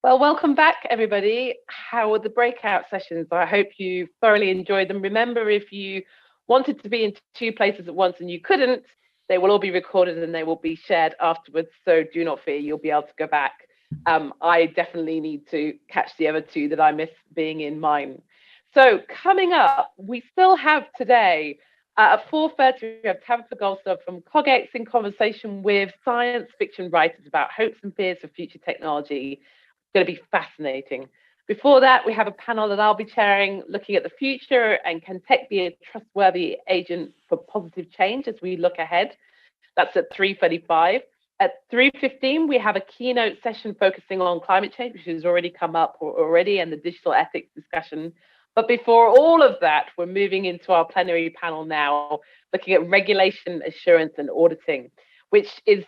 Well, welcome back, everybody. How were the breakout sessions? I hope you thoroughly enjoyed them. Remember, if you wanted to be in two places at once and you couldn't, they will all be recorded and they will be shared afterwards. So do not fear, you'll be able to go back. I definitely need to catch the other two that I miss being in mine. So coming up, we still have today at 4:30, we have Tabitha Goldstubb from CogX in conversation with science fiction writers about hopes and fears for future technology. Going to be fascinating. Before that, we have a panel that I'll be chairing looking at the future and can tech be a trustworthy agent for positive change as we look ahead. That's at 3:35. At 3:15, we have a keynote session focusing on climate change, which has already come up already, and the digital ethics discussion. But before all of that, we're moving into our plenary panel now, looking at regulation, assurance, and auditing, which is,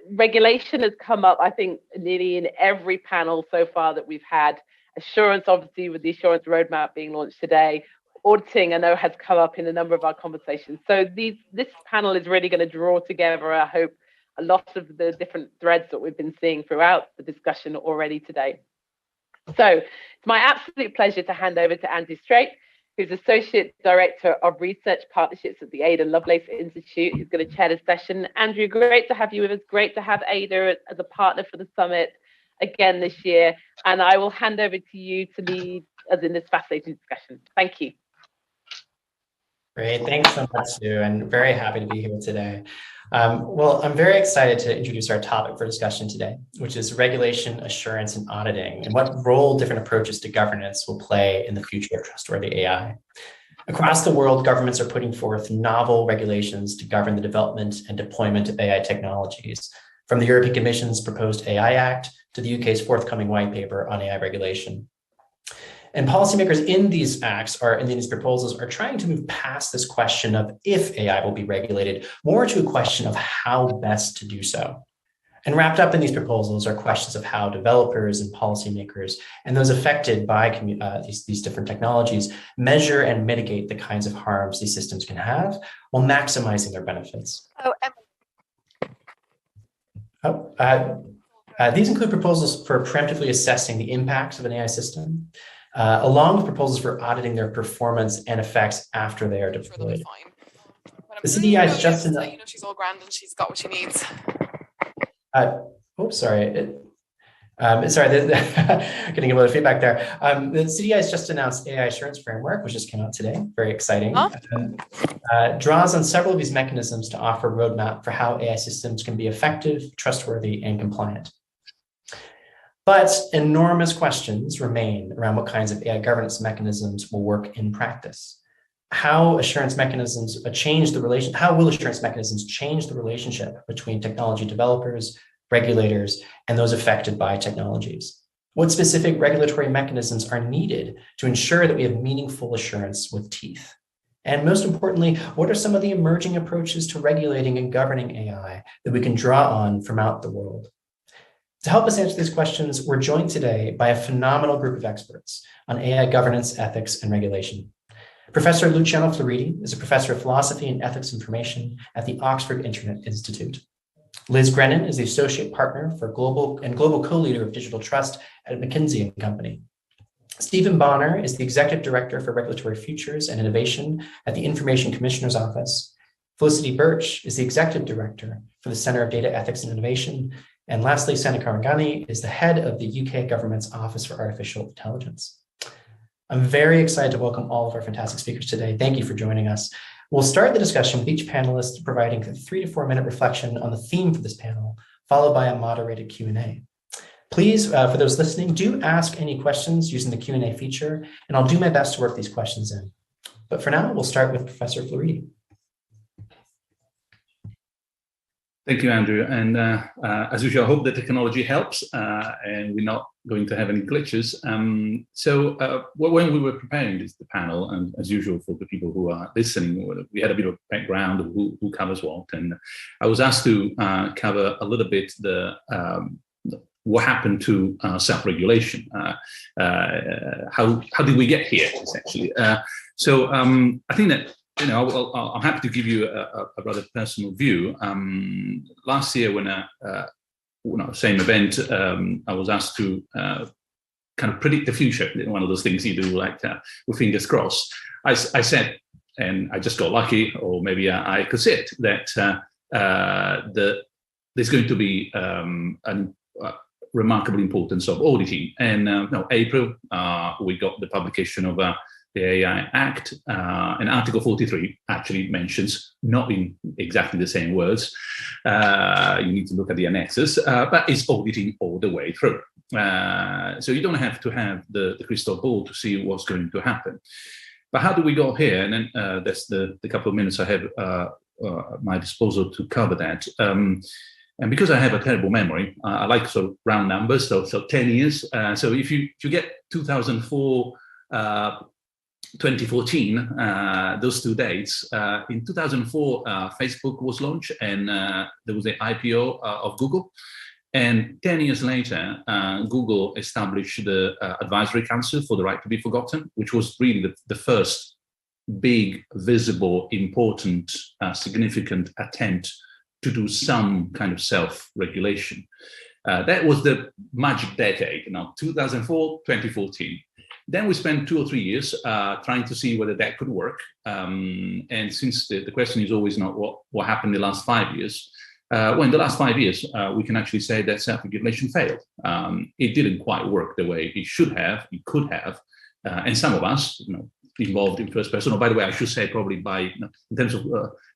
regulation has come up, I think, nearly in every panel so far that we've had. Assurance, obviously, with the assurance roadmap being launched today. Auditing, I know, has come up in a number of our conversations. So this panel is really going to draw together, I hope, a lot of the different threads that we've been seeing throughout the discussion already today. So it's my absolute pleasure to hand over to Andrew Straight, who's Associate Director of Research Partnerships at the Ada Lovelace Institute. He's going to chair the session. Andrew, great to have you with us. Great to have Ada as a partner for the summit again this year. And I will hand over to you to lead us in this fascinating discussion. Thank you. Great, thanks so much, Sue, and very happy to be here today. Well, I'm very excited to introduce our topic for discussion today, which is regulation, assurance, and auditing, and what role different approaches to governance will play in the future of trustworthy AI. Across the world, governments are putting forth novel regulations to govern the development and deployment of AI technologies, from the European Commission's proposed AI Act to the UK's forthcoming white paper on AI regulation. And policymakers in these acts in these proposals are trying to move past this question of if AI will be regulated, more to a question of how best to do so. And wrapped up in these proposals are questions of how developers and policymakers and those affected by these different technologies measure and mitigate the kinds of harms these systems can have while maximizing their benefits. These include proposals for preemptively assessing the impacts of an AI system, along with proposals for auditing their performance and effects after they are deployed. The CDI is just enough. She's all grand and she's got what she needs. Sorry, getting a little feedback there. The CDI has just announced AI Assurance Framework, which just came out today. Very exciting. Draws on several of these mechanisms to offer a roadmap for how AI systems can be effective, trustworthy, and compliant. But enormous questions remain around what kinds of AI governance mechanisms will work in practice. How will assurance mechanisms change the relationship between technology developers, regulators, and those affected by technologies? What specific regulatory mechanisms are needed to ensure that we have meaningful assurance with teeth? And most importantly, what are some of the emerging approaches to regulating and governing AI that we can draw on from out the world? To help us answer these questions, we're joined today by a phenomenal group of experts on AI governance, ethics, and regulation. Professor Luciano Floridi is a professor of philosophy and ethics information at the Oxford Internet Institute. Liz Grennan is the associate partner for global co-leader of digital trust at McKinsey & Company. Stephen Bonner is the executive director for regulatory futures and innovation at the Information Commissioner's Office. Felicity Birch is the executive director for the Center of Data Ethics and Innovation. And lastly, Sana Karangani is the head of the UK government's Office for Artificial Intelligence. I'm very excited to welcome all of our fantastic speakers today. Thank you for joining us. We'll start the discussion with each panelist providing a 3 to 4 minute reflection on the theme for this panel, followed by a moderated Q&A. Please, for those listening, do ask any questions using the Q&A feature, and I'll do my best to work these questions in. But for now, we'll start with Professor Floridi. Thank you, Andrew. And as usual, I hope the technology helps and we're not going to have any glitches. When we were preparing the panel, and as usual for the people who are listening, we had a bit of background of who covers what. And I was asked to cover a little bit what happened to self-regulation. How did we get here, essentially? I think that I'm happy to give you a rather personal view. Last year, when same event, I was asked to kind of predict the future. One of those things you do, like with fingers crossed. I said, and I just got lucky, or maybe I could say it, that there's going to be a remarkable importance of auditing. And April, we got the publication of the AI Act, and Article 43 actually mentions, not in exactly the same words, you need to look at the annexes, but it's auditing all the way through. So you don't have to have the crystal ball to see what's going to happen. But how do we go here? And then that's the couple of minutes I have at my disposal to cover that. And because I have a terrible memory, I like sort of round numbers, so 10 years. So if you get 2004, 2014, those two dates, in 2004, Facebook was launched, and there was the IPO of Google. And 10 years later, Google established the Advisory Council for the Right to be Forgotten, which was really the first big, visible, important, significant attempt to do some kind of self-regulation. That was the magic decade, 2004, 2014. Then we spent 2 or 3 years trying to see whether that could work. And since the question is always not what happened in the last 5 years, well, in the last 5 years, we can actually say that self-regulation failed. It didn't quite work the way it should have, it could have. And some of us, involved in first person, or by the way, I should say probably in terms of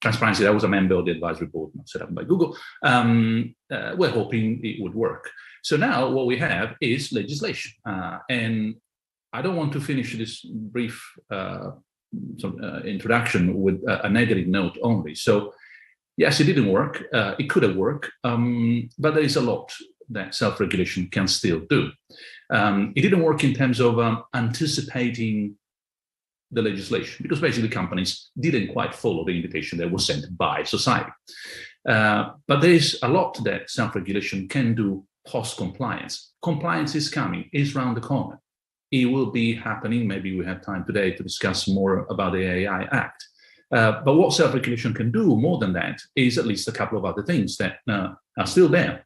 transparency, I was a member of the advisory board set up by Google. We're hoping it would work. So now what we have is legislation. And I don't want to finish this brief introduction with a negative note only. So yes, it didn't work. It could have worked, but there is a lot that self-regulation can still do. It didn't work in terms of anticipating the legislation, because basically companies didn't quite follow the invitation that was sent by society. But there is a lot that self-regulation can do post-compliance. Compliance is coming, is around the corner. It will be happening. Maybe we have time today to discuss more about the AI Act. But what self-regulation can do more than that is at least a couple of other things that are still there.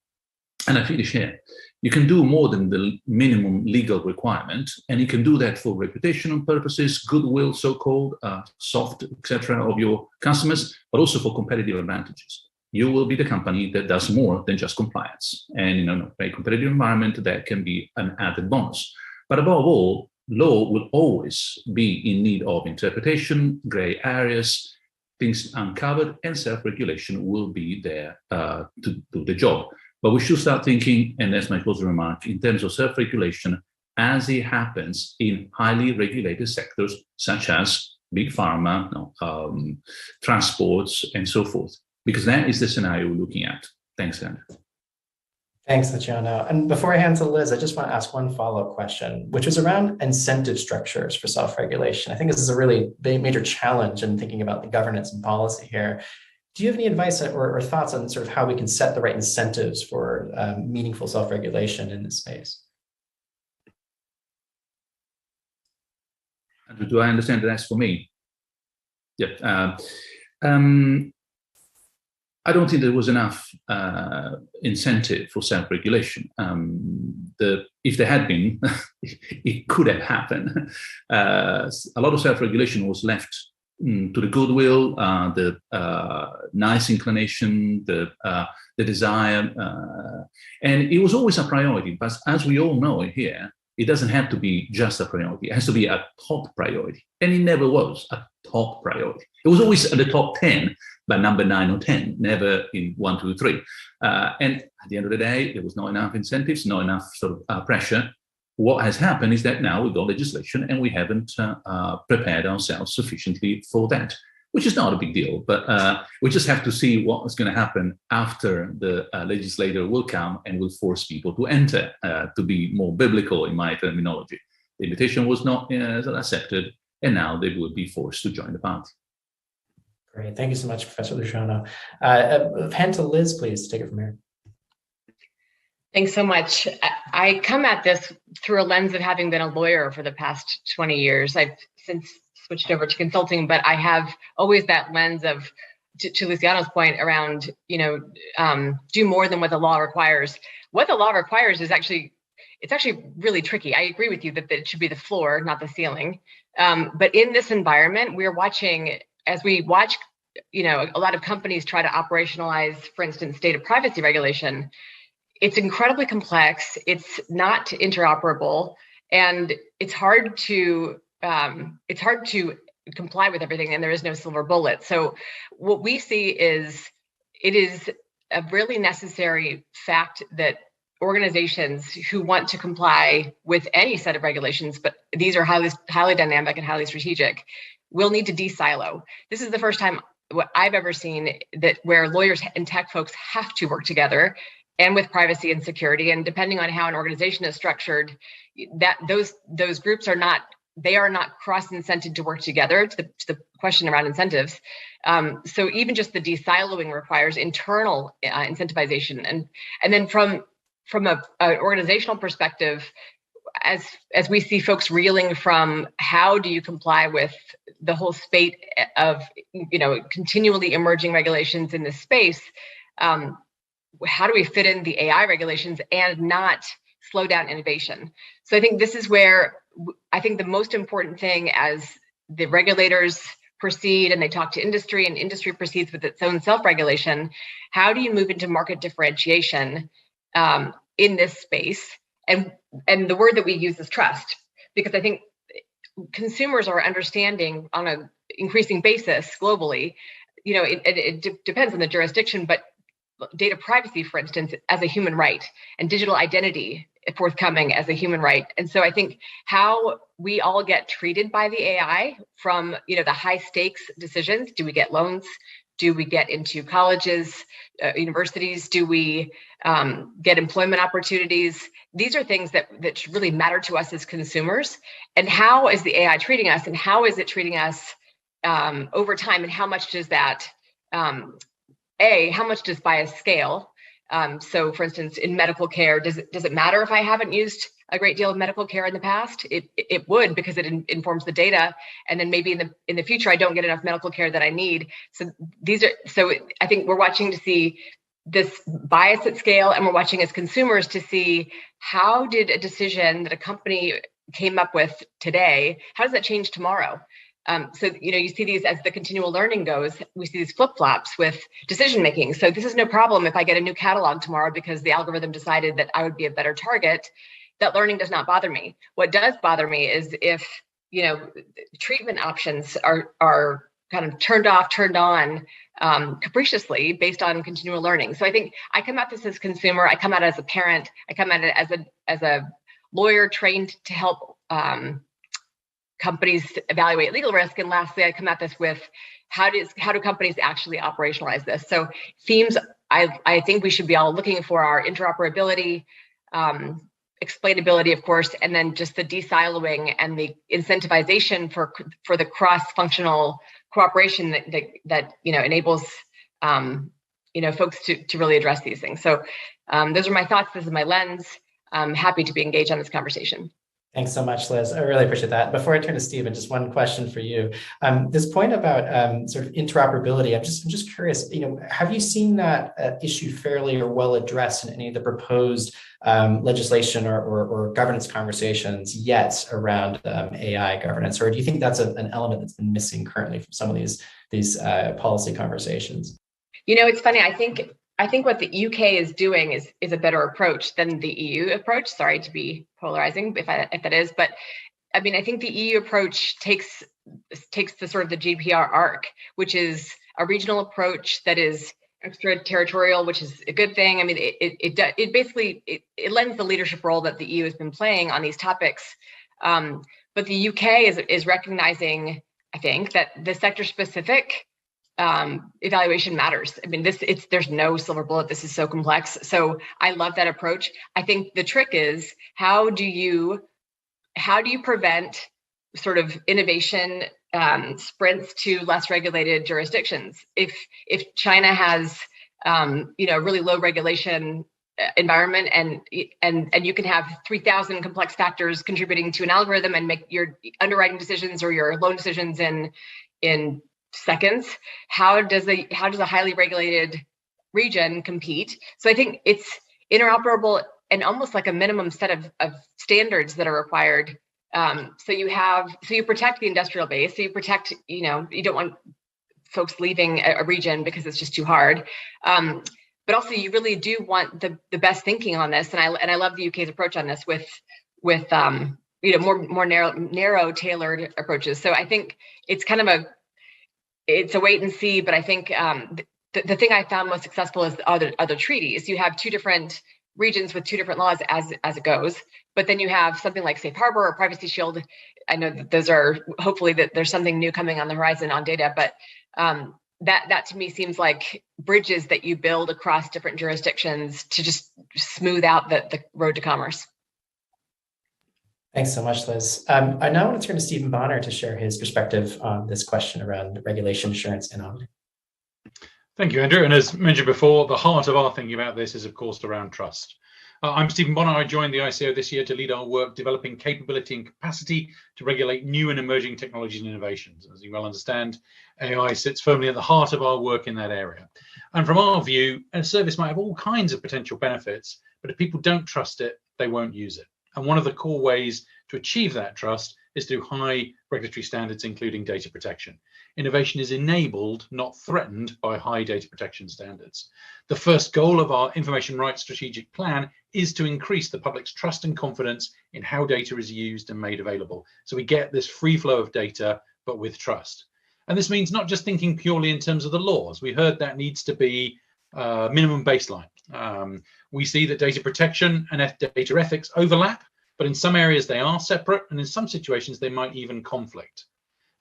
And I finish here. You can do more than the minimum legal requirement, and you can do that for reputational purposes, goodwill, so-called, soft, etc., of your customers, but also for competitive advantages. You will be the company that does more than just compliance. And in a very competitive environment, that can be an added bonus. But above all, law will always be in need of interpretation, gray areas, things uncovered, and self-regulation will be there to do the job. But we should start thinking, and that's my closing remark, in terms of self-regulation as it happens in highly regulated sectors, such as big pharma, transports, and so forth, because that is the scenario we're looking at. Thanks, Andrew. Thanks, Luciano. And before I hand to Liz, I just want to ask one follow-up question, which is around incentive structures for self-regulation. I think this is a really big, major challenge in thinking about the governance and policy here. Do you have any advice or thoughts on sort of how we can set the right incentives for meaningful self-regulation in this space? Andrew, do I understand that that's for me? Yeah. I don't think there was enough incentive for self-regulation. If there had been, it could have happened. A lot of self-regulation was left to the goodwill, the nice inclination, the desire, and it was always a priority. But as we all know here, it doesn't have to be just a priority. It has to be a top priority, and it never was a top priority. It was always at the top 10, but number 9 or 10, never in 1, 2, 3. And at the end of the day, there was not enough incentives, not enough sort of pressure. What has happened is that now we've got legislation and we haven't prepared ourselves sufficiently for that, which is not a big deal, but we just have to see what is going to happen after the legislator will come and will force people to enter, to be more biblical in my terminology. The invitation was not accepted, and now they will be forced to join the party. Great. Thank you so much, Professor Luciano. Hand to Liz, please, to take it from here. Thanks so much. I come at this through a lens of having been a lawyer for the past 20 years. I've since switched over to consulting, but I have always that lens of to Luciano's point around, do more than what the law requires. What the law requires is actually really tricky. I agree with you that it should be the floor, not the ceiling. But in this environment, we're watching, as we watch, a lot of companies try to operationalize, for instance, data privacy regulation. It's incredibly complex. It's not interoperable, and it's hard to comply with everything, and there is no silver bullet. So what we see is it is a really necessary fact that organizations who want to comply with any set of regulations, but these are highly dynamic and highly strategic, will need to de-silo. This is the first time what I've ever seen that where lawyers and tech folks have to work together, and with privacy and security. And depending on how an organization is structured, that those groups are not cross-incented to work together, to the question around incentives. So even just the de-siloing requires internal incentivization. And then from an organizational perspective, as we see folks reeling from how do you comply with the whole spate of continually emerging regulations in this space, how do we fit in the AI regulations and not slow down innovation? So I think this is where I think the most important thing, as the regulators proceed and they talk to industry and industry proceeds with its own self-regulation, how do you move into market differentiation in this space? And the word that we use is trust, because I think consumers are understanding on an increasing basis globally, it depends on the jurisdiction, but data privacy, for instance, as a human right, and digital identity forthcoming as a human right. And so I think how we all get treated by the AI, from the high stakes decisions. Do we get loans? Do we get into colleges, universities? Do we get employment opportunities? These are things that should really matter to us as consumers. And how is the AI treating us, and how is it treating us over time? And how much does that, how much does bias scale? So for instance, in medical care, does it matter if I haven't used a great deal of medical care in the past? It would, because it informs the data, and then maybe in the future I don't get enough medical care that I need. So I think we're watching to see this bias at scale, and we're watching as consumers to see how did a decision that a company came up with today, how does that change tomorrow? So, you see these as the continual learning goes, we see these flip-flops with decision making. So this is no problem if I get a new catalog tomorrow because the algorithm decided that I would be a better target. That learning does not bother me. What does bother me is if, treatment options are kind of turned off, turned on capriciously based on continual learning. So I think I come at this as a consumer, I come at it as a parent, I come at it as a lawyer trained to help companies evaluate legal risk. And lastly, I come at this with how do companies actually operationalize this? So themes I think we should be all looking for are interoperability, explainability, of course, and then just the de-siloing and the incentivization for the cross-functional cooperation that enables folks to really address these things. So those are my thoughts. This is my lens. I'm happy to be engaged on this conversation. Thanks so much, Liz. I really appreciate that. Before I turn to Stephen, just one question for you. This point about sort of interoperability, I'm just curious, have you seen that issue fairly or well addressed in any of the proposed legislation or governance conversations yet around AI governance? Or do you think that's an element that's been missing currently from some of these policy conversations? It's funny. I think what the UK is doing is a better approach than the EU approach. Sorry to be polarizing if that is, but I think the EU approach takes the sort of the GDPR arc, which is a regional approach that is extraterritorial, which is a good thing. It basically lends the leadership role that the EU has been playing on these topics. But the UK is recognizing, I think, that the sector specific evaluation matters. There's no silver bullet. This is so complex. So I love that approach. I think the trick is how do you prevent sort of innovation sprints to less regulated jurisdictions? If China has really low regulation environment and you can have 3,000 complex factors contributing to an algorithm and make your underwriting decisions or your loan decisions in seconds. How does a highly regulated region compete? So I think it's interoperable and almost like a minimum set of standards that are required. So you protect the industrial base. So you protect, you don't want folks leaving a region because it's just too hard. But also you really do want the best thinking on this. And I love the UK's approach on this with more narrow tailored approaches. So I think it's kind of it's a wait and see, but I think the thing I found most successful is other treaties. You have two different regions with two different laws as it goes, but then you have something like Safe Harbor or Privacy Shield. I know that those are, hopefully that there's something new coming on the horizon on data, but that to me seems like bridges that you build across different jurisdictions to just smooth out the road to commerce. Thanks so much, Liz. I now want to turn to Stephen Bonner to share his perspective on this question around regulation assurance and auditing. Thank you, Andrew. And as mentioned before, the heart of our thinking about this is, of course, around trust. I'm Stephen Bonner. I joined the ICO this year to lead our work developing capability and capacity to regulate new and emerging technologies and innovations. As you well understand, AI sits firmly at the heart of our work in that area. And from our view, a service might have all kinds of potential benefits, but if people don't trust it, they won't use it. And one of the core ways to achieve that trust is through high regulatory standards, including data protection. Innovation is enabled, not threatened, by high data protection standards. The first goal of our information rights strategic plan is to increase the public's trust and confidence in how data is used and made available. So we get this free flow of data, but with trust. And this means not just thinking purely in terms of the laws. We heard that needs to be minimum baseline. We see that data protection and data ethics overlap, but in some areas they are separate, and in some situations they might even conflict.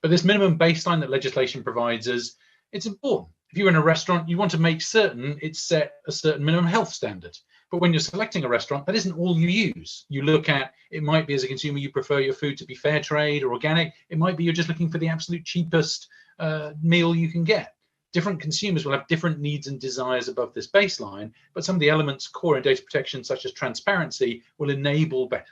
But this minimum baseline that legislation provides us, it's important. If you're in a restaurant, you want to make certain it's set a certain minimum health standard. But when you're selecting a restaurant, that isn't all you use. You look at, it might be as a consumer, you prefer your food to be fair trade or organic. It might be you're just looking for the absolute cheapest meal you can get. Different consumers will have different needs and desires above this baseline, but some of the elements core in data protection, such as transparency, will enable better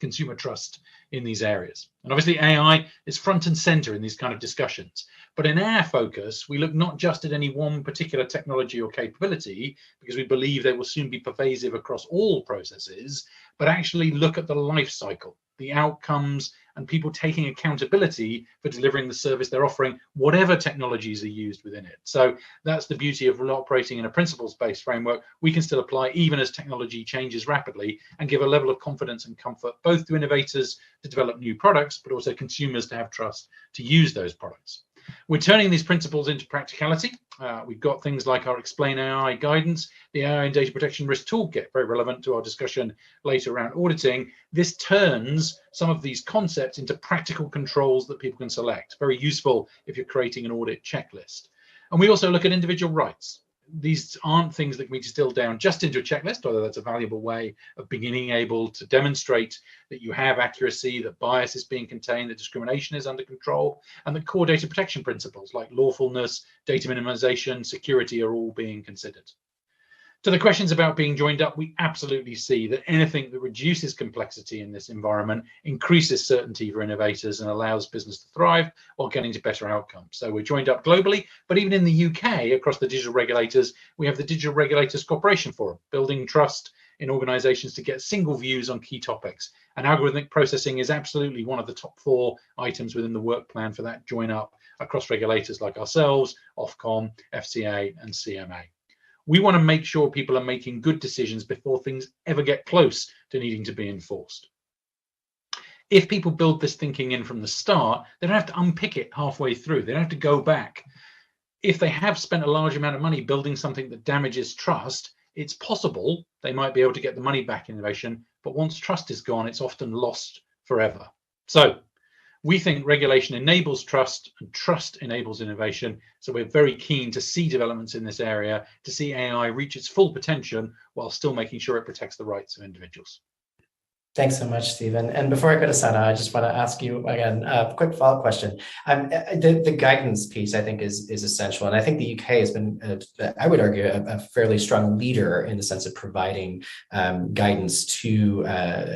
consumer trust in these areas. And obviously AI is front and center in these kind of discussions. But in our focus, we look not just at any one particular technology or capability, because we believe they will soon be pervasive across all processes, but actually look at the life cycle, the outcomes, and people taking accountability for delivering the service they're offering, whatever technologies are used within it. So that's the beauty of operating in a principles-based framework. We can still apply even as technology changes rapidly and give a level of confidence and comfort both to innovators to develop new products, but also consumers to have trust to use those products. We're turning these principles into practicality. We've got things like our Explain AI guidance, the AI and Data Protection Risk Toolkit, very relevant to our discussion later around auditing. This turns some of these concepts into practical controls that people can select. Very useful if you're creating an audit checklist. And we also look at individual rights. These aren't things that can be distilled down just into a checklist, although that's a valuable way of being able to demonstrate that you have accuracy, that bias is being contained, that discrimination is under control, and that core data protection principles like lawfulness, data minimization, security are all being considered. To the questions about being joined up, we absolutely see that anything that reduces complexity in this environment increases certainty for innovators and allows business to thrive while getting to better outcomes. So we're joined up globally, but even in the UK, across the digital regulators, we have the Digital Regulators Cooperation Forum, building trust in organizations to get single views on key topics. And algorithmic processing is absolutely one of the top 4 items within the work plan for that join up across regulators like ourselves, Ofcom, FCA, and CMA. We want to make sure people are making good decisions before things ever get close to needing to be enforced. If people build this thinking in from the start, they don't have to unpick it halfway through. They don't have to go back. If they have spent a large amount of money building something that damages trust, it's possible they might be able to get the money back in innovation, but once trust is gone, it's often lost forever. So we think regulation enables trust and trust enables innovation. So we're very keen to see developments in this area, to see AI reach its full potential while still making sure it protects the rights of individuals. Thanks so much, Stephen. And before I go to Sana, I just want to ask you again a quick follow-up question. The guidance piece, I think, is essential. And I think the UK has been, I would argue, a fairly strong leader in the sense of providing guidance to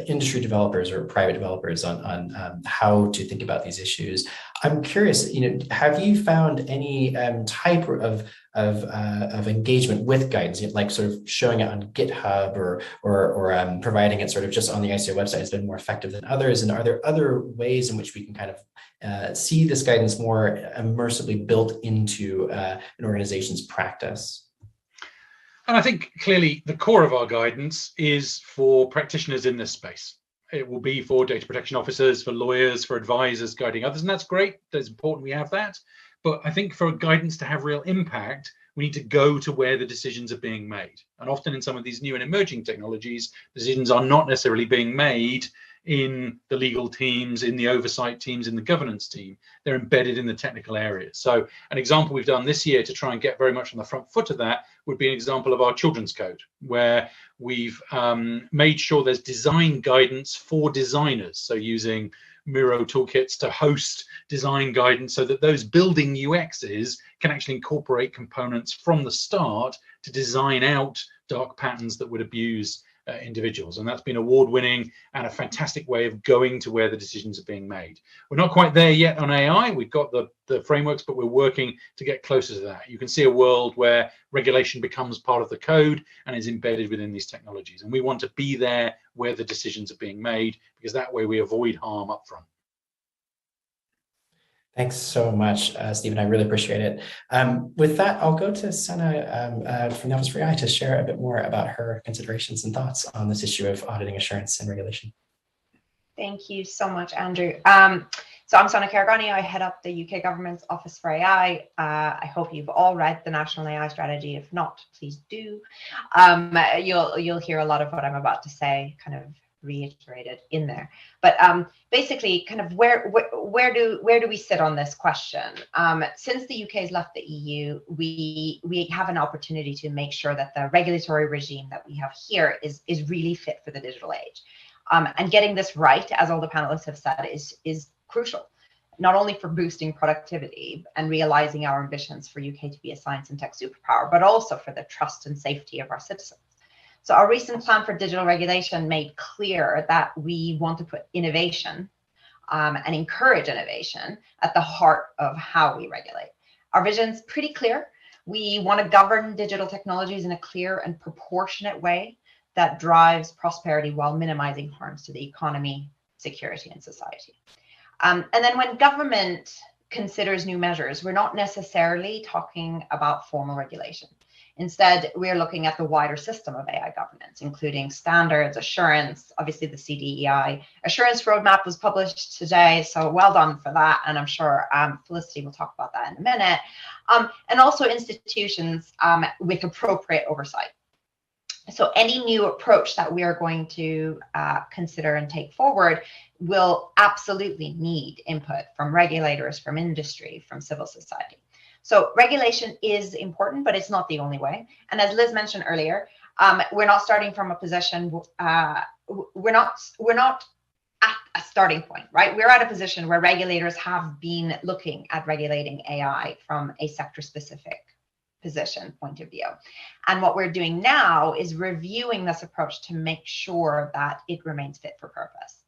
industry developers or private developers on how to think about these issues. I'm curious, have you found any type of engagement with guidance, like sort of showing it on GitHub or providing it sort of just on the ICO website has been more effective than others? And are there other ways in which we can kind of see this guidance more immersively built into an organization's practice? And I think clearly the core of our guidance is for practitioners in this space. It will be for data protection officers, for lawyers, for advisors guiding others, and that's great. That's important we have that. But I think for guidance to have real impact, we need to go to where the decisions are being made. And often in some of these new and emerging technologies, decisions are not necessarily being made in the legal teams, in the oversight teams, in the governance team. They're embedded in the technical areas. So an example we've done this year to try and get very much on the front foot of that would be an example of our children's code, where we've made sure there's design guidance for designers. So using Miro toolkits to host design guidance so that those building UXs can actually incorporate components from the start to design out dark patterns that would abuse individuals. And that's been award-winning and a fantastic way of going to where the decisions are being made. We're not quite there yet on AI. We've got the frameworks, but we're working to get closer to that. You can see a world where regulation becomes part of the code and is embedded within these technologies. And we want to be there where the decisions are being made, because that way we avoid harm up front. Thanks so much, Stephen. I really appreciate it. With that, I'll go to Senna from the Office for AI to share a bit more about her considerations and thoughts on this issue of auditing assurance and regulation. Thank you so much, Andrew. So I'm Sana Karagani. I head up the UK government's Office for AI. I hope you've all read the National AI Strategy. If not, please do. You'll hear a lot of what I'm about to say kind of reiterated in there. But basically, kind of where do we sit on this question? Since the UK has left the EU, we have an opportunity to make sure that the regulatory regime that we have here is really fit for the digital age. And getting this right, as all the panelists have said, is crucial, not only for boosting productivity and realizing our ambitions for UK to be a science and tech superpower, but also for the trust and safety of our citizens. So our recent plan for digital regulation made clear that we want to put innovation and encourage innovation at the heart of how we regulate. Our vision's pretty clear. We want to govern digital technologies in a clear and proportionate way that drives prosperity while minimizing harms to the economy, security, and society. And then when government considers new measures, we're not necessarily talking about formal regulation. Instead, we're looking at the wider system of AI governance, including standards, assurance, obviously the CDEI. Assurance roadmap was published today, so well done for that. And I'm sure Felicity will talk about that in a minute. And also institutions with appropriate oversight. So any new approach that we are going to consider and take forward will absolutely need input from regulators, from industry, from civil society. So regulation is important, but it's not the only way. And as Liz mentioned earlier, we're not starting from a position, we're not at a starting point, right? We're at a position where regulators have been looking at regulating AI from a sector-specific position point of view. And what we're doing now is reviewing this approach to make sure that it remains fit for purpose.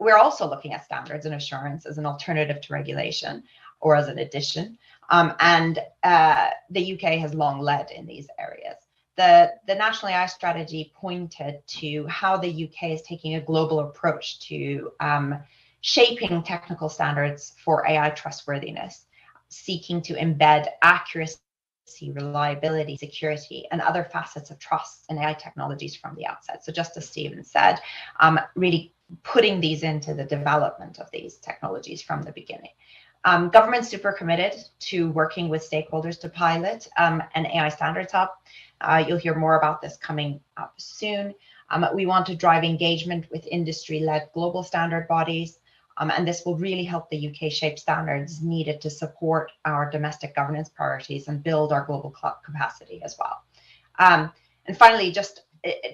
We're also looking at standards and assurance as an alternative to regulation or as an addition. And the UK has long led in these areas. The National AI Strategy pointed to how the UK is taking a global approach to shaping technical standards for AI trustworthiness, seeking to embed accuracy, reliability, security, and other facets of trust in AI technologies from the outset. So just as Stephen said, really putting these into the development of these technologies from the beginning. Government's super committed to working with stakeholders to pilot an AI standards hub. You'll hear more about this coming up soon. We want to drive engagement with industry-led global standard bodies, and this will really help the UK shape standards needed to support our domestic governance priorities and build our global capacity as well. And finally, just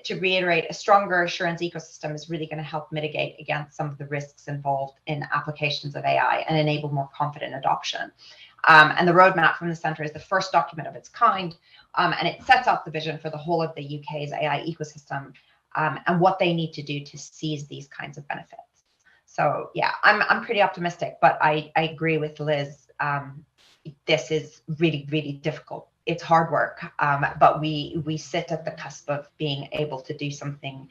to reiterate, a stronger assurance ecosystem is really going to help mitigate against some of the risks involved in applications of AI and enable more confident adoption. And the roadmap from the Centre is the first document of its kind, and it sets out the vision for the whole of the UK's AI ecosystem and what they need to do to seize these kinds of benefits. So yeah, I'm pretty optimistic, but I agree with Liz. This is really, really difficult. It's hard work, but we sit at the cusp of being able to do something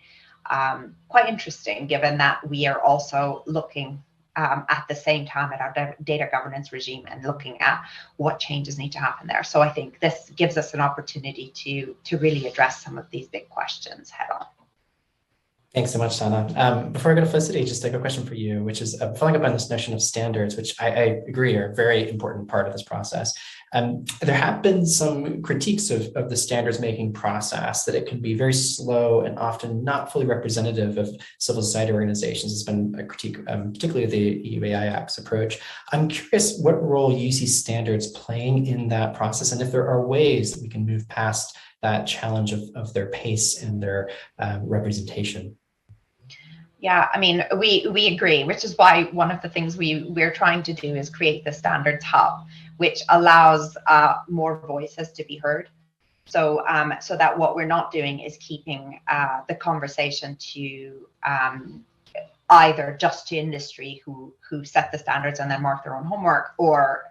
quite interesting, given that we are also looking at the same time at our data governance regime and looking at what changes need to happen there. So I think this gives us an opportunity to really address some of these big questions head on. Thanks so much, Sana. Before I go to Felicity, just like a question for you, which is following up on this notion of standards, which I agree are a very important part of this process. There have been some critiques of the standards making process, that it can be very slow and often not fully representative of civil society organizations. It's been a critique, particularly of the EU AI Act's approach. I'm curious what role you see standards playing in that process, and if there are ways that we can move past that challenge of their pace and their representation. Yeah, I mean, we agree, which is why one of the things we're trying to do is create the standards hub, which allows more voices to be heard. So so that what we're not doing is keeping the conversation to either just to industry who set the standards and then mark their own homework, or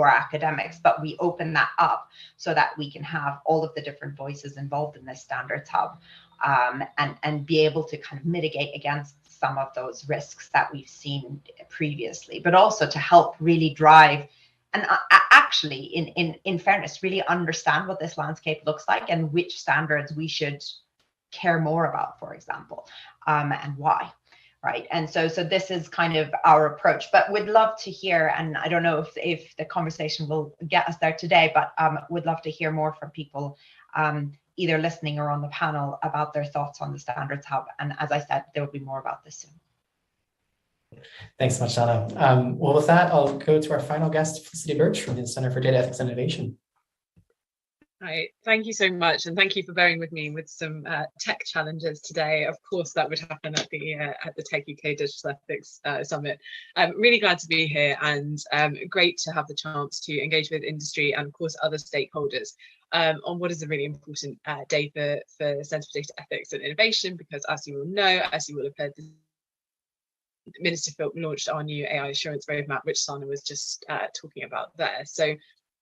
academics, but we open that up so that we can have all of the different voices involved in this standards hub, and be able to kind of mitigate against some of those risks that we've seen previously, but also to help really drive and actually, in fairness, really understand what this landscape looks like and which standards we should care more about, for example, and why. Right. And so this is kind of our approach, but would love to hear, and I don't know if the conversation will get us there today, but would love to hear more from people either listening or on the panel about their thoughts on the Standards Hub. And as I said, there will be more about this soon. Thanks so much, Donna. Well, with that, I'll go to our final guest, Felicity Birch from the Center for Data Ethics and Innovation. Right, thank you so much, and thank you for bearing with me with some tech challenges today. Of course, that would happen at the Tech UK Digital Ethics Summit. I'm really glad to be here, and great to have the chance to engage with industry and, of course, other stakeholders on what is a really important day for Centre for Data Ethics and Innovation, because as you will know, as you will have heard, the Minister Phil launched our new AI assurance roadmap, which Sana was just talking about there. So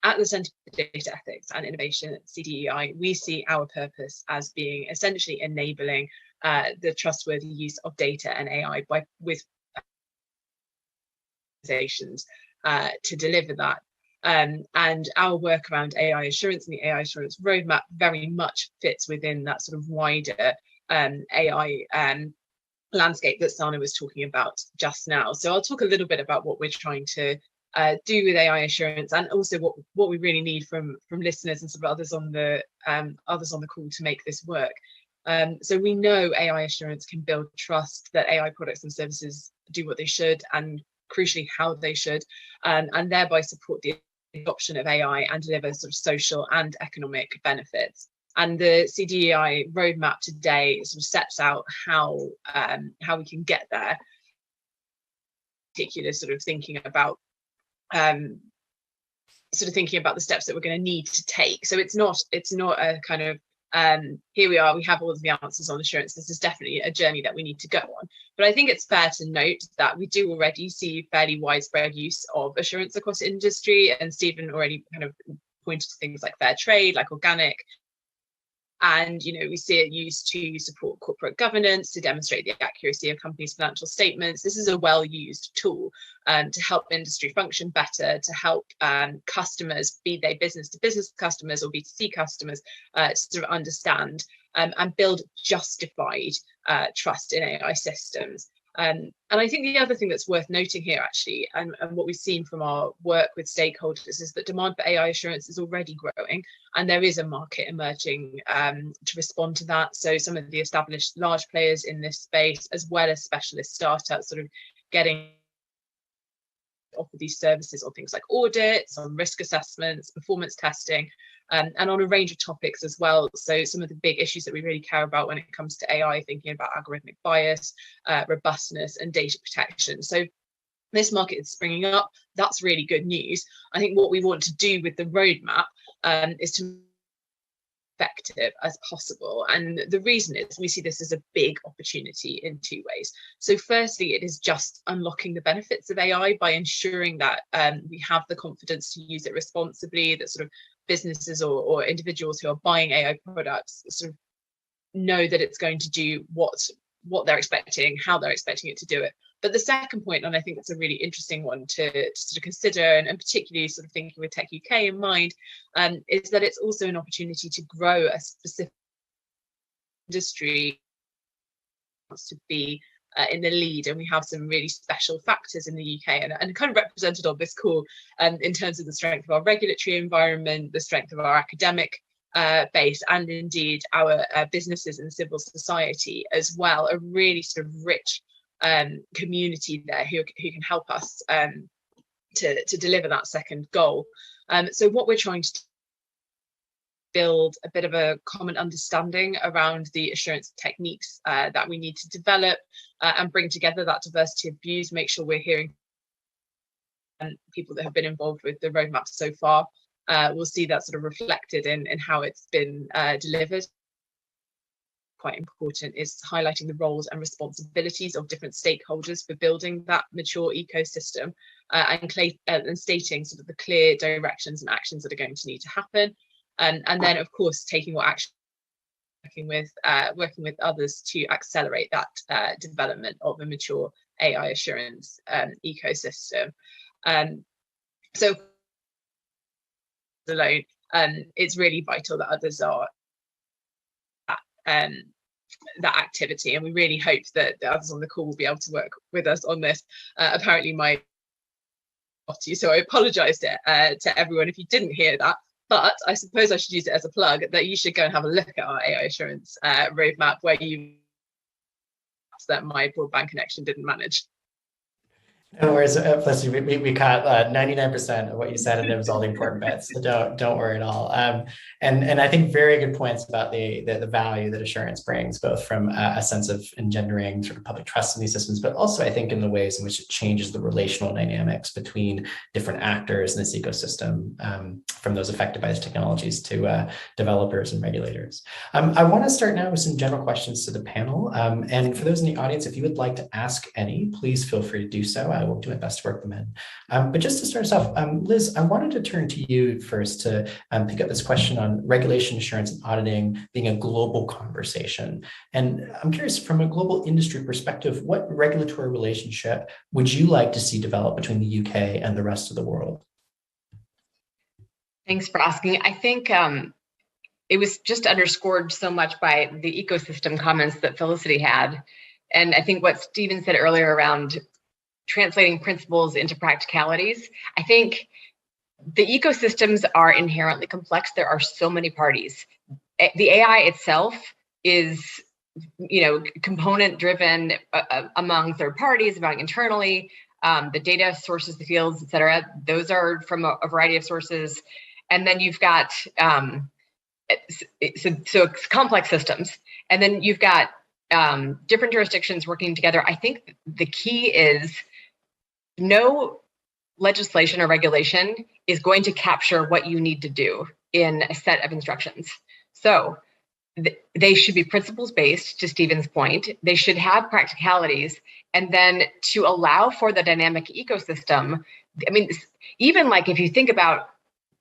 at the Centre for Data Ethics and Innovation, CDEI, we see our purpose as being essentially enabling the trustworthy use of data and AI with organizations to deliver that. And our work around AI assurance and the AI assurance roadmap very much fits within that sort of wider AI landscape that Sana was talking about just now. So I'll talk a little bit about what we're trying to do with AI assurance, and also what we really need from listeners and some others on the call to make this work. So we know AI assurance can build trust that AI products and services do what they should, and crucially how they should, and thereby support the adoption of AI and deliver sort of social and economic benefits. And the CDEI roadmap today sort of sets out how we can get there. Particular sort of thinking about the steps that we're going to need to take. So it's not a kind of here we are, we have all of the answers on assurance. This is definitely a journey that we need to go on. But I think it's fair to note that we do already see fairly widespread use of assurance across industry, and Stephen already kind of pointed to things like fair trade, like organic. And, you know, we see it used to support corporate governance, to demonstrate the accuracy of companies' financial statements. This is a well-used tool to help industry function better, to help customers, be they business-to-business customers or B2C customers, sort of understand and build justified trust in AI systems. And I think the other thing that's worth noting here, actually, and what we've seen from our work with stakeholders, is that demand for AI assurance is already growing, and there is a market emerging to respond to that. So some of the established large players in this space, as well as specialist startups, sort of getting offer these services on things like audits, on risk assessments, performance testing, and on a range of topics as well. So some of the big issues that we really care about when it comes to AI, thinking about algorithmic bias, robustness, and data protection. So this market is springing up. That's really good news. I think what we want to do with the roadmap is to effective as possible. And the reason is we see this as a big opportunity in two ways. So firstly, it is just unlocking the benefits of AI by ensuring that we have the confidence to use it responsibly, that sort of businesses or individuals who are buying AI products sort of know that it's going to do what they're expecting, how they're expecting it to do it. But the second point, and I think it's a really interesting one to sort of consider, and particularly sort of thinking with Tech UK in mind, is that it's also an opportunity to grow a specific industry to be in the lead. And we have some really special factors in the UK and kind of represented on this call in terms of the strength of our regulatory environment, the strength of our academic base, and indeed our businesses and civil society as well, a really sort of rich community there who can help us to deliver that second goal. So what we're trying to build a bit of a common understanding around the assurance techniques that we need to develop and bring together that diversity of views, make sure we're hearing people that have been involved with the roadmap so far. We'll see that sort of reflected in how it's been delivered. Quite important is highlighting the roles and responsibilities of different stakeholders for building that mature ecosystem and stating sort of the clear directions and actions that are going to need to happen. And then, of course, taking what action, working with others to accelerate that development of a mature AI assurance ecosystem. So alone, it's really vital that others are that activity, and we really hope that the others on the call will be able to work with us on this. Apparently my so I apologize to everyone if you didn't hear that, but I suppose I should use it as a plug that you should go and have a look at our AI assurance roadmap, where that my broadband connection didn't manage. No worries, Felicity, we caught 99% of what you said, and it was all the important bits, so don't worry at all. And I think very good points about the value that assurance brings, both from a sense of engendering sort of public trust in these systems, but also I think in the ways in which it changes the relational dynamics between different actors in this ecosystem, from those affected by these technologies to developers and regulators. I want to start now with some general questions to the panel. And for those in the audience, if you would like to ask any, please feel free to do so. I will do my best to work them in. But just to start us off, Liz, I wanted to turn to you first to pick up this question on regulation, assurance, and auditing being a global conversation. And I'm curious, from a global industry perspective, what regulatory relationship would you like to see develop between the UK and the rest of the world? Thanks for asking. I think it was just underscored so much by the ecosystem comments that Felicity had. And I think what Stephen said earlier around translating principles into practicalities. I think the ecosystems are inherently complex. There are so many parties. The AI itself is, component driven among third parties, among internally, the data sources, the fields, et cetera. Those are from a variety of sources. And then you've got, so it's complex systems. And then you've got different jurisdictions working together. I think the key is no legislation or regulation is going to capture what you need to do in a set of instructions. So they should be principles based, to Stephen's point. They should have practicalities, and then to allow for the dynamic ecosystem. I mean, even like if you think about,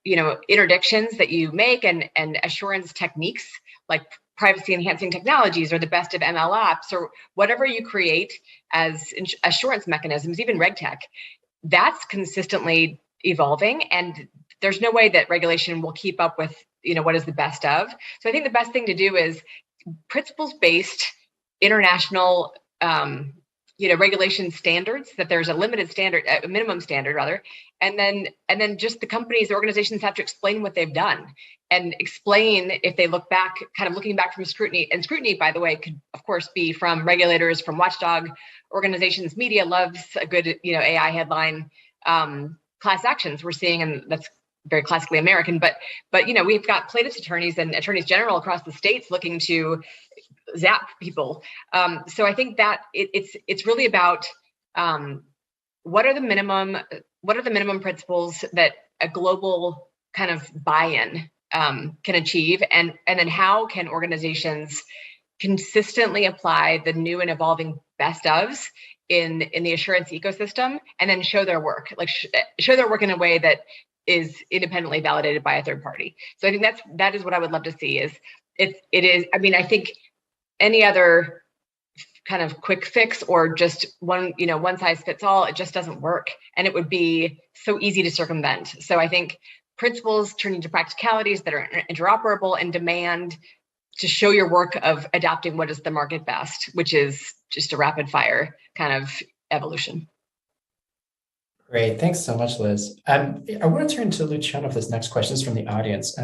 interdictions that you make and assurance techniques like privacy enhancing technologies or the best of ML apps or whatever you create as assurance mechanisms, even RegTech, that's consistently evolving, and there's no way that regulation will keep up with what is the best of. So I think the best thing to do is principles-based international regulation standards, that there's a limited standard, a minimum standard rather, and then just the companies, the organizations have to explain what they've done and explain if they look back, kind of looking back from scrutiny. And scrutiny, by the way, could of course be from regulators, from watchdog organizations. Media loves a good AI headline. Class actions we're seeing, and that's very classically American, but we've got plaintiffs attorneys and attorneys general across the states looking to zap people. So I think that it's really about what are the minimum principles that a global kind of buy-in can achieve, and then how can organizations consistently apply the new and evolving best ofs in the assurance ecosystem, and then show their work, like show their work in a way that is independently validated by a third party. So I think that is what I would love to see. I mean, I think any other kind of quick fix or just one size fits all, it just doesn't work, and it would be so easy to circumvent. So I think principles turning to practicalities that are interoperable and demand to show your work of adapting what is the market best, which is just a rapid fire kind of evolution. Great, thanks so much, Liz. I want to turn to Luciano for this next question. This is from the audience.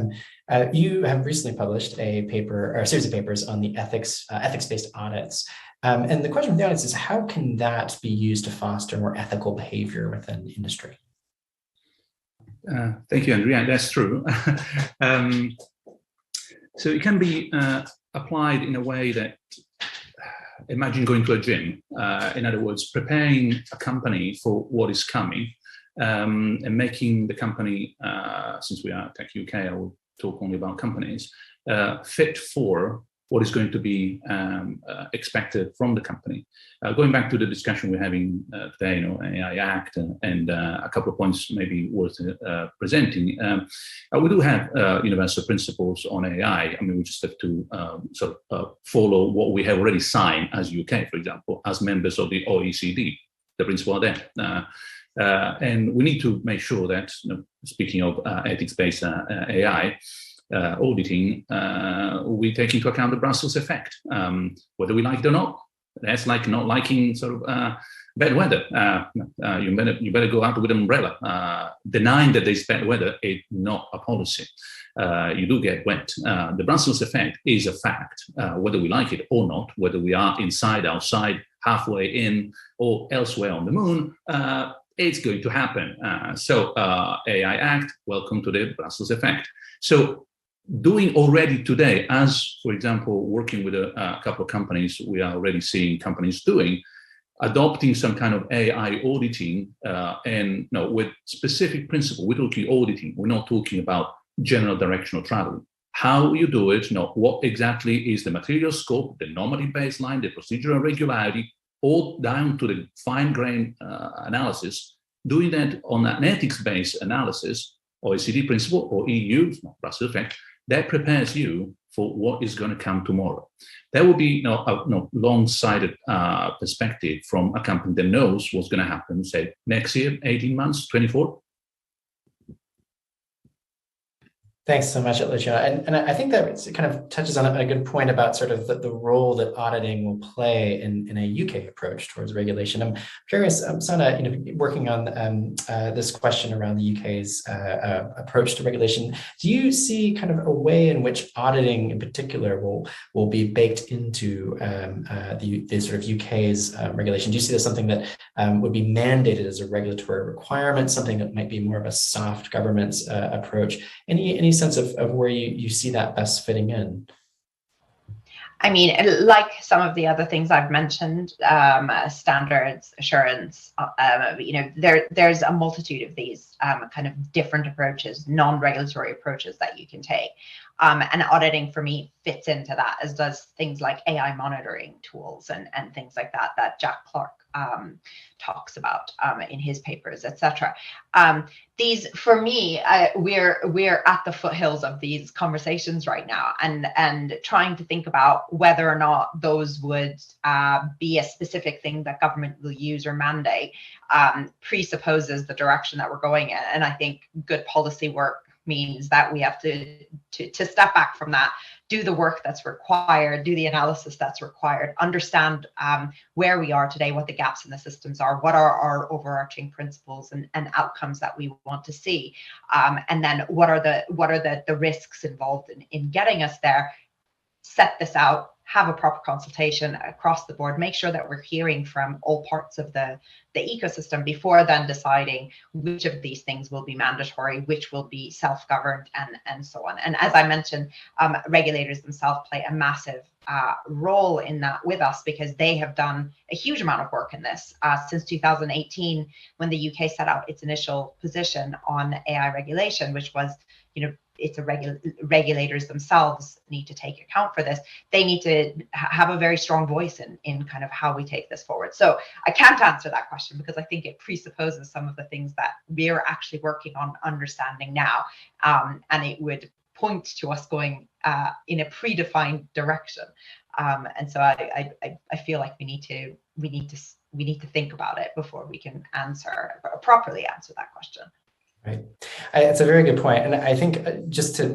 You have recently published a paper, or a series of papers on the ethics-based audits. And the question from the audience is, how can that be used to foster more ethical behavior within the industry? Thank you, Andrea. That's true. So it can be applied in a way that, imagine going to a gym. In other words, preparing a company for what is coming, and making the company, since we are Tech UK, I will talk only about companies, fit for what is going to be expected from the company. Going back to the discussion we're having today, AI Act and a couple of points maybe worth presenting. We do have universal principles on AI. I mean, we just have to sort of follow what we have already signed as UK, for example, as members of the OECD. The principles are there. And we need to make sure that, speaking of ethics-based AI, auditing, we take into account the Brussels effect, whether we like it or not. That's like not liking sort of bad weather. You better go out with an umbrella. Denying that there's bad weather is not a policy. You do get wet. The Brussels effect is a fact, whether we like it or not, whether we are inside, outside, halfway in, or elsewhere on the moon. It's going to happen. So AI Act, welcome to the Brussels effect. So doing already today, as for example, working with a couple of companies, we are already seeing companies doing, adopting some kind of AI auditing, and with specific principle. We're talking auditing. We're not talking about general directional travel. How you do it, what exactly is the material scope, the normative baseline, the procedural regularity, all down to the fine-grained analysis. Doing that on an ethics-based analysis, OECD principle or EU, Brussels effect, that prepares you for what is going to come tomorrow. That would be a long-sighted perspective from a company that knows what's going to happen, say, next year, 18 months, 24. Thanks so much, Luciano. And I think that kind of touches on a good point about sort of the role that auditing will play in a UK approach towards regulation. I'm curious, Sana, working on this question around the UK's approach to regulation, do you see kind of a way in which auditing in particular will be baked into the sort of UK's regulation? Do you see this as something that would be mandated as a regulatory requirement, something that might be more of a soft governance approach? Any sense of where you see that best fitting in? I mean, like some of the other things I've mentioned, standards, assurance, there's a multitude of these kind of different approaches, non-regulatory approaches that you can take. And auditing for me fits into that, as does things like AI monitoring tools and things like that Jack Clark talks about in his papers, etc. These, for me, we're at the foothills of these conversations right now, and trying to think about whether or not those would be a specific thing that government will use or mandate presupposes the direction that we're going in. And I think good policy work means that we have to step back from that, do the work that's required, do the analysis that's required, understand where we are today, what the gaps in the systems are, what are our overarching principles and outcomes that we want to see, and then what are the risks involved in getting us there. Set this out, have a proper consultation across the board, make sure that we're hearing from all parts of the ecosystem before then deciding which of these things will be mandatory, which will be self-governed, and so on. And as I mentioned, regulators themselves play a massive role in that with us, because they have done a huge amount of work in this since 2018, when the UK set out its initial position on AI regulation, which was, it's a regulators themselves need to take account for this. They need to have a very strong voice in kind of how we take this forward. So I can't answer that question because I think it presupposes some of the things that we're actually working on understanding now, and it would point to us going in a predefined direction. And so I feel like we need to think about it before we can properly answer that question. Right. It's a very good point. And I think just to,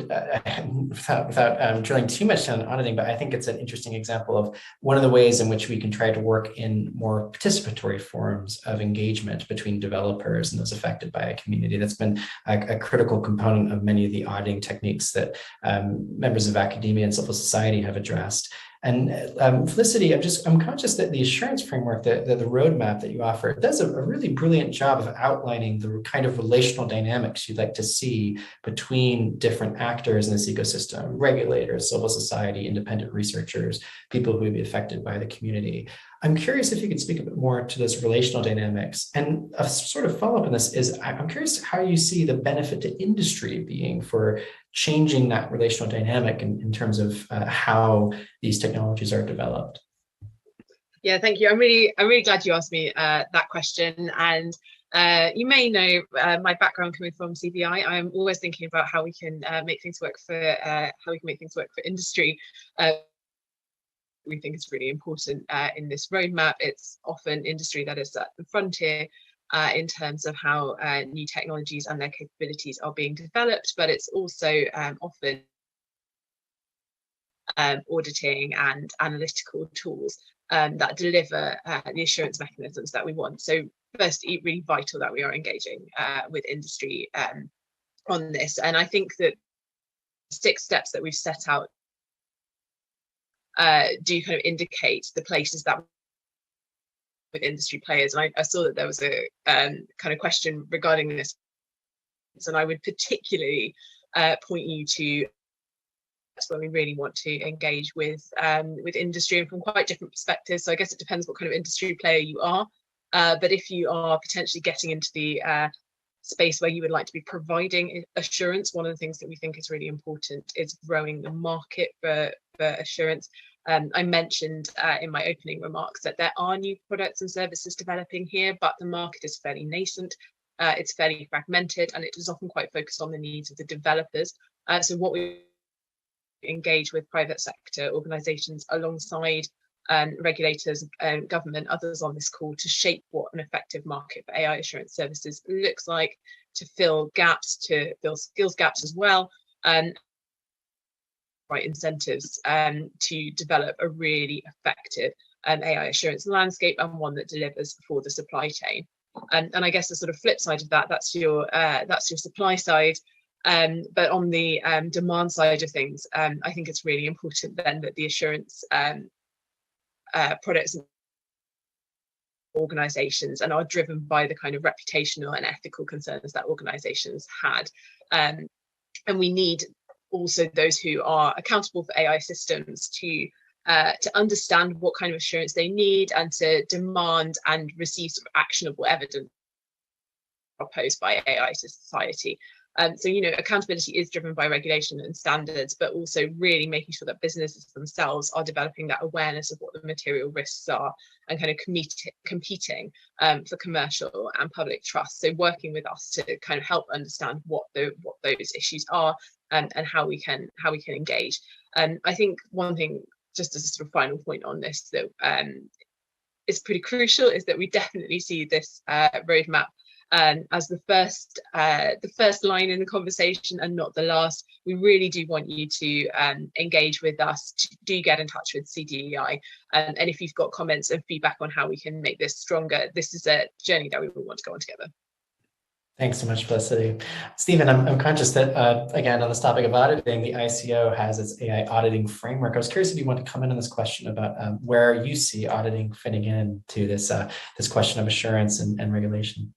without drilling too much on auditing, but I think it's an interesting example of one of the ways in which we can try to work in more participatory forms of engagement between developers and those affected by a community. That's been a critical component of many of the auditing techniques that members of academia and civil society have addressed. And Felicity, I'm conscious that the assurance framework, the roadmap that you offer, does a really brilliant job of outlining the kind of relational dynamics you'd like to see between different actors in this ecosystem: regulators, civil society, independent researchers, people who would be affected by the community. I'm curious if you could speak a bit more to those relational dynamics. And a sort of follow-up on this is, I'm curious how you see the benefit to industry being for changing that relational dynamic in terms of how these technologies are developed. Yeah, thank you. I'm really glad you asked me that question. And you may know my background coming from CBI. I'm always thinking about how we can make things work for industry. We think is really important in this roadmap. It's often industry that is at the frontier in terms of how new technologies and their capabilities are being developed, but it's also often auditing and analytical tools that deliver the assurance mechanisms that we want. So first, it's really vital that we are engaging with industry on this. And I think that 6 steps that we've set out do kind of indicate the places that with industry players. And I saw that there was a kind of question regarding this, and I would particularly point you to that's when we really want to engage with industry, and from quite different perspectives. So I guess it depends what kind of industry player you are, but if you are potentially getting into the space where you would like to be providing assurance, one of the things that we think is really important is growing the market for assurance. I mentioned in my opening remarks that there are new products and services developing here, but the market is fairly nascent, it's fairly fragmented, and it is often quite focused on the needs of the developers. So what we engage with private sector organisations alongside regulators, government, others on this call to shape what an effective market for AI assurance services looks like, to fill gaps, to fill skills gaps as well, right incentives to develop a really effective AI assurance landscape, and one that delivers for the supply chain. And I guess the sort of flip side of that, that's your supply side. But on the demand side of things, I think it's really important then that the assurance products and organisations and are driven by the kind of reputational and ethical concerns that organisations had. And we need also those who are accountable for AI systems to understand what kind of assurance they need and to demand and receive sort of actionable evidence proposed by AI to society. So, accountability is driven by regulation and standards, but also really making sure that businesses themselves are developing that awareness of what the material risks are and kind of competing for commercial and public trust. So working with us to kind of help understand what those issues are and how we can engage. I think one thing, just as a sort of final point on this, that is pretty crucial, is that we definitely see this roadmap as the first line in the conversation and not the last. We really do want you to engage with us. Do get in touch with CDEI, and if you've got comments and feedback on how we can make this stronger, this is a journey that we will want to go on together. Thanks so much, Felicity. Stephen, I'm conscious that, again, on this topic of auditing, the ICO has its AI auditing framework. I was curious if you want to comment on this question about where you see auditing fitting into this question of assurance and regulation.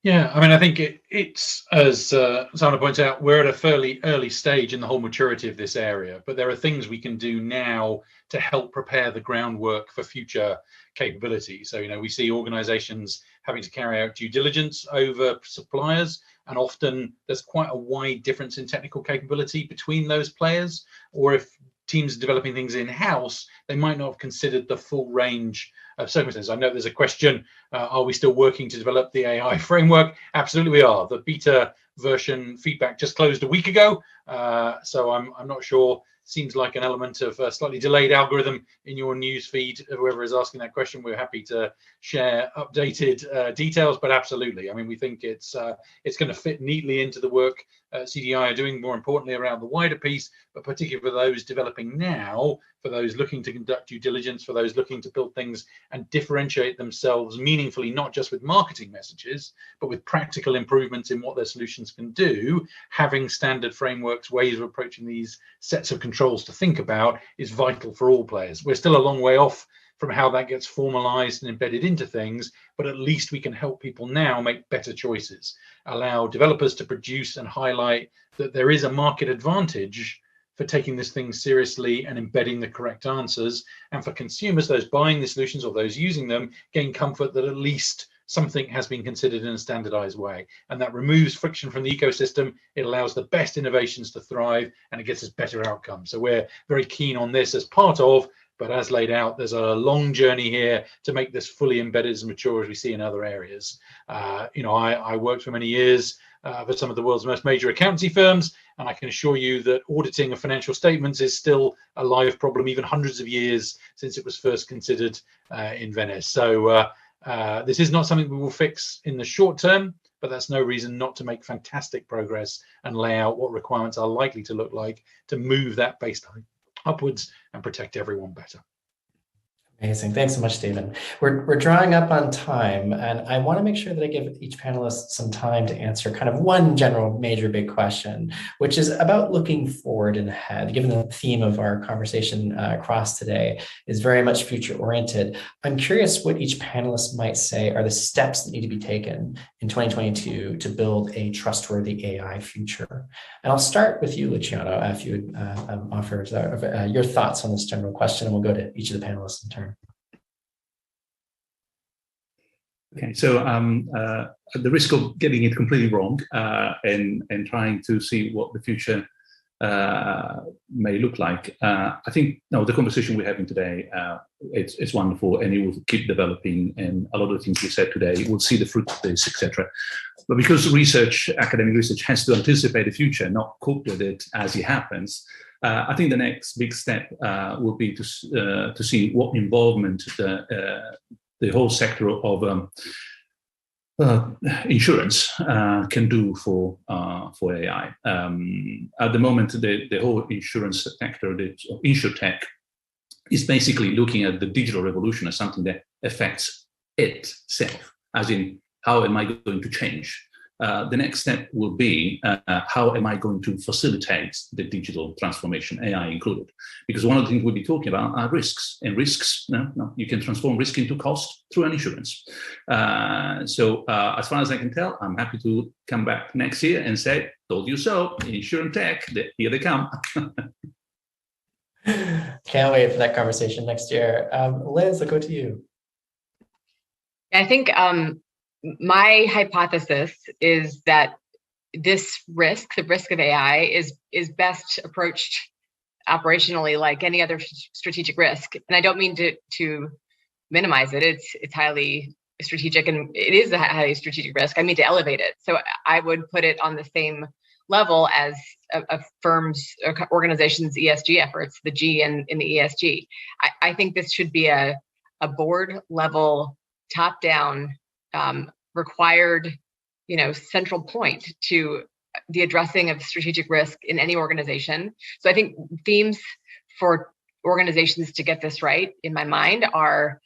Yeah, I mean, I think it's as Sana points out, we're at a fairly early stage in the whole maturity of this area, but there are things we can do now to help prepare the groundwork for future capability. So, we see organizations having to carry out due diligence over suppliers, and often there's quite a wide difference in technical capability between those players, or if teams are developing things in-house, they might not have considered the full range of circumstances. I know there's a question, are we still working to develop the AI framework? Absolutely we are. The beta version feedback just closed a week ago, so I'm not sure. Seems like an element of a slightly delayed algorithm in your news feed. Whoever is asking that question, we're happy to share updated details, but absolutely. I mean, we think it's going to fit neatly into the work CDI are doing, more importantly around the wider piece, but particularly for those developing now, for those looking to conduct due diligence, for those looking to build things and differentiate themselves meaningfully, not just with marketing messages, but with practical improvements in what their solutions can do. Having standard frameworks, ways of approaching these sets of controls to think about is vital for all players. We're still a long way off from how that gets formalized and embedded into things, but at least we can help people now make better choices, allow developers to produce and highlight that there is a market advantage for taking this thing seriously and embedding the correct answers, and for consumers, those buying the solutions or those using them, gain comfort that at least something has been considered in a standardized way. And that removes friction from the ecosystem. It allows the best innovations to thrive, and it gets us better outcomes. So we're very keen on this as part of, but as laid out, there's a long journey here to make this fully embedded as mature as we see in other areas. I worked for many years for some of the world's most major accountancy firms, and I can assure you that auditing of financial statements is still a live problem, even hundreds of years since it was first considered in Venice. So this is not something we will fix in the short term, but that's no reason not to make fantastic progress and lay out what requirements are likely to look like to move that baseline upwards and protect everyone better. Amazing. Thanks so much, Stephen. We're drawing up on time, and I want to make sure that I give each panelist some time to answer kind of one general major big question, which is about looking forward and ahead. Given the theme of our conversation across today is very much future oriented, I'm curious what each panelist might say are the steps that need to be taken in 2022 to build a trustworthy AI future. And I'll start with you, Luciano, if you would offer your thoughts on this general question, and we'll go to each of the panelists in turn. Okay, so at the risk of getting it completely wrong and trying to see what the future may look like, I think the conversation we're having today, it's wonderful, and it will keep developing, and a lot of the things we said today, we'll see the fruit of this, etc. But because academic research has to anticipate the future, not cope with it as it happens, I think the next big step will be to see what involvement the whole sector of insurance can do for AI. At the moment, the whole insurance sector, the InsurTech, is basically looking at the digital revolution as something that affects itself, as in, how am I going to change? The next step will be how am I going to facilitate the digital transformation, AI included? Because one of the things we'll be talking about are risks, and risks, you can transform risk into cost through an insurance. So as far as I can tell, I'm happy to come back next year and say, told you so, InsurTech, here they come. Can't wait for that conversation next year. Liz, I'll go to you. I think my hypothesis is that this risk, the risk of AI, is best approached operationally like any other strategic risk. And I don't mean to minimize it. It's highly strategic, and it is a highly strategic risk. I mean to elevate it. So I would put it on the same level as a firm's or organization's ESG efforts, the G in the ESG. I think this should be a board level, top down, required, central point to the addressing of strategic risk in any organization. So I think themes for organizations to get this right, in my mind, are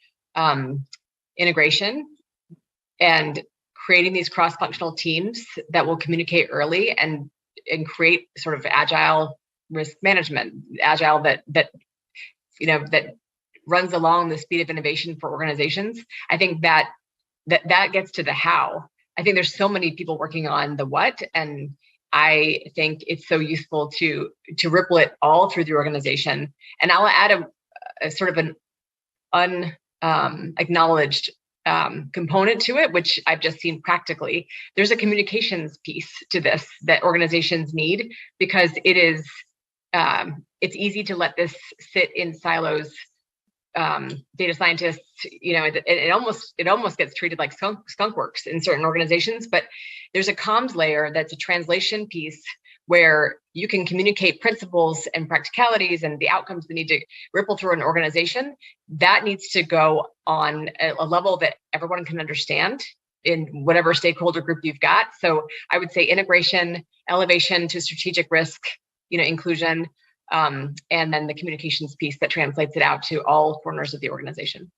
integration and creating these cross-functional teams that will communicate early and create sort of agile risk management, agile that runs along the speed of innovation for organizations. I think that gets to the how. I think there's so many people working on the what, and I think it's so useful to ripple it all through the organization. And I'll add a sort of an acknowledged component to it, which I've just seen practically. There's a communications piece to this that organizations need, because it is it's easy to let this sit in silos. Data scientists, it almost gets treated like skunk works in certain organizations, but there's a comms layer that's a translation piece where you can communicate principles and practicalities and the outcomes that need to ripple through an organization. That needs to go on a level that everyone can understand in whatever stakeholder group you've got. So I would say integration, elevation to strategic risk, inclusion, and then the communications piece that translates it out to all corners of the organization.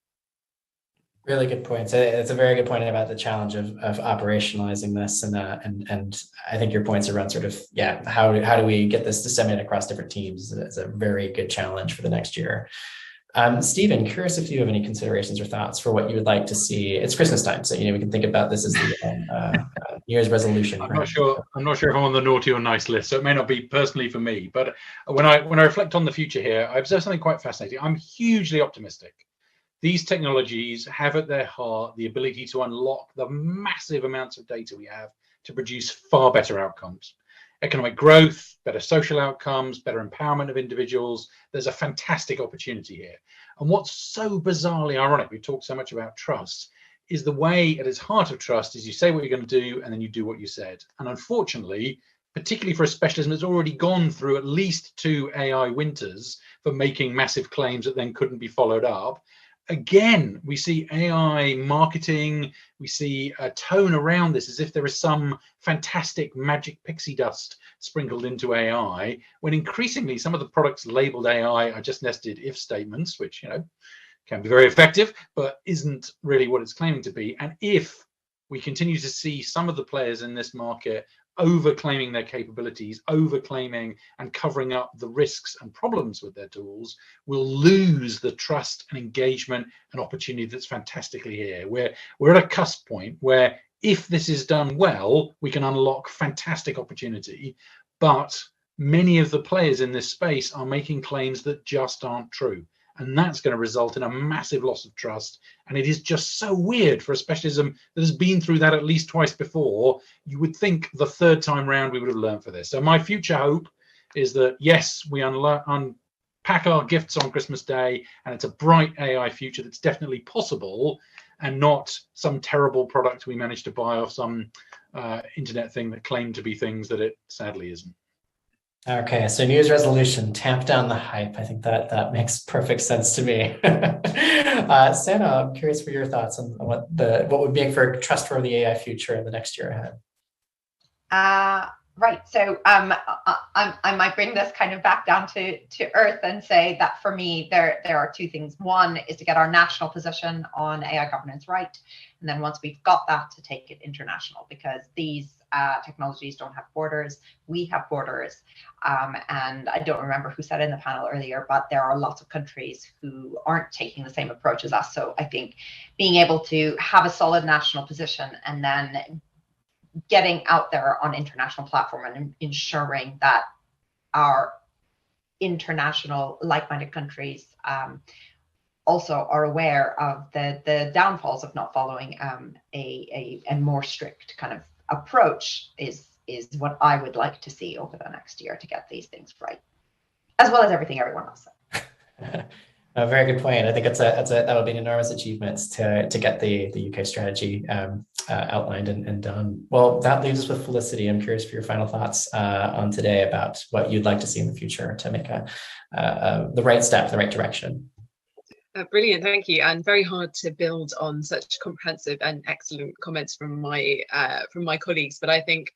Really good points. It's a very good point about the challenge of operationalizing this, and I think your points around sort of how do we get this disseminated across different teams is a very good challenge for the next year. Stephen, curious if you have any considerations or thoughts for what you would like to see. It's Christmas time, so we can think about this as the New Year's resolution. I'm not sure if I'm on the naughty or nice list, so it may not be personally for me. But when I reflect on the future here, I observe something quite fascinating. I'm hugely optimistic. These technologies have at their heart the ability to unlock the massive amounts of data we have to produce far better outcomes. Economic growth, better social outcomes, better empowerment of individuals. There's a fantastic opportunity here. And what's so bizarrely ironic, we've talked so much about trust, is the way at its heart of trust is you say what you're going to do and then you do what you said. And unfortunately, particularly for a specialism that's already gone through at least 2 AI winters for making massive claims that then couldn't be followed up, again, we see AI marketing, we see a tone around this as if there is some fantastic magic pixie dust sprinkled into AI, when increasingly some of the products labeled AI are just nested if statements, which, can be very effective, but isn't really what it's claiming to be. And if we continue to see some of the players in this market over-claiming their capabilities, over-claiming and covering up the risks and problems with their tools, we'll lose the trust and engagement and opportunity that's fantastically here. We're at a cusp point where if this is done well, we can unlock fantastic opportunity, but many of the players in this space are making claims that just aren't true. And that's going to result in a massive loss of trust. And it is just so weird for a specialism that has been through that at least twice before. You would think the 3rd time round we would have learned for this. So my future hope is that, yes, we unpack our gifts on Christmas Day, and it's a bright AI future that's definitely possible, and not some terrible product we managed to buy off some internet thing that claimed to be things that it sadly isn't. Okay, so New Year's resolution, tamp down the hype. I think that makes perfect sense to me. Sana, I'm curious for your thoughts on what would make for a trustworthy AI future in the next year ahead. Right. So I might bring this kind of back down to earth and say that for me, there are 2 things. One is to get our national position on AI governance right. And then once we've got that, to take it international, because these technologies don't have borders. We have borders. And I don't remember who said in the panel earlier, but there are lots of countries who aren't taking the same approach as us. So I think being able to have a solid national position and then getting out there on international platform and ensuring that our international like-minded countries also are aware of the downfalls of not following a more strict kind of approach is what I would like to see over the next year to get these things right, as well as everything everyone else said. A very good point. I think that would be an enormous achievement to get the UK strategy outlined and done. Well, that leaves us with Felicity. I'm curious for your final thoughts on today about what you'd like to see in the future to make the right step, the right direction. Brilliant, thank you. And very hard to build on such comprehensive and excellent comments from my colleagues. But I think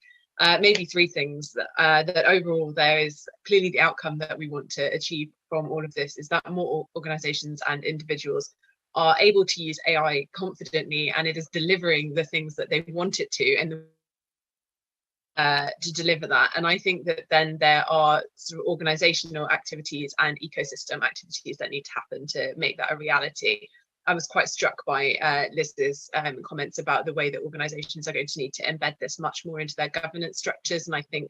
maybe 3 things that overall there is clearly the outcome that we want to achieve from all of this is that more organizations and individuals are able to use AI confidently, and it is delivering the things that they want it to, and to deliver that. And I think that then there are sort of organizational activities and ecosystem activities that need to happen to make that a reality. I was quite struck by Liz's comments about the way that organisations are going to need to embed this much more into their governance structures. And I think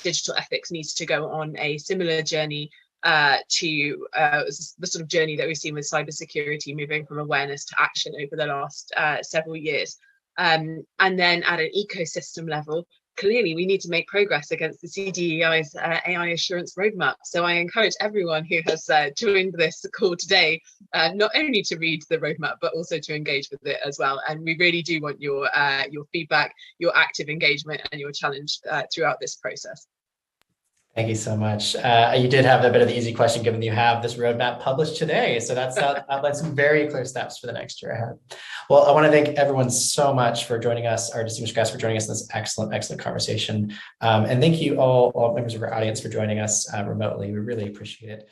digital ethics needs to go on a similar journey to the sort of journey that we've seen with cybersecurity, moving from awareness to action over the last several years. And then at an ecosystem level, clearly we need to make progress against the CDEI's AI assurance roadmap. So I encourage everyone who has joined this call today, not only to read the roadmap, but also to engage with it as well. And we really do want your feedback, your active engagement, and your challenge throughout this process. Thank you so much. You did have a bit of the easy question, given that you have this roadmap published today. So that's outlines some very clear steps for the next year ahead. Well, I want to thank everyone so much for joining us, our distinguished guests for joining us in this excellent conversation. And thank you all members of our audience for joining us remotely. We really appreciate it.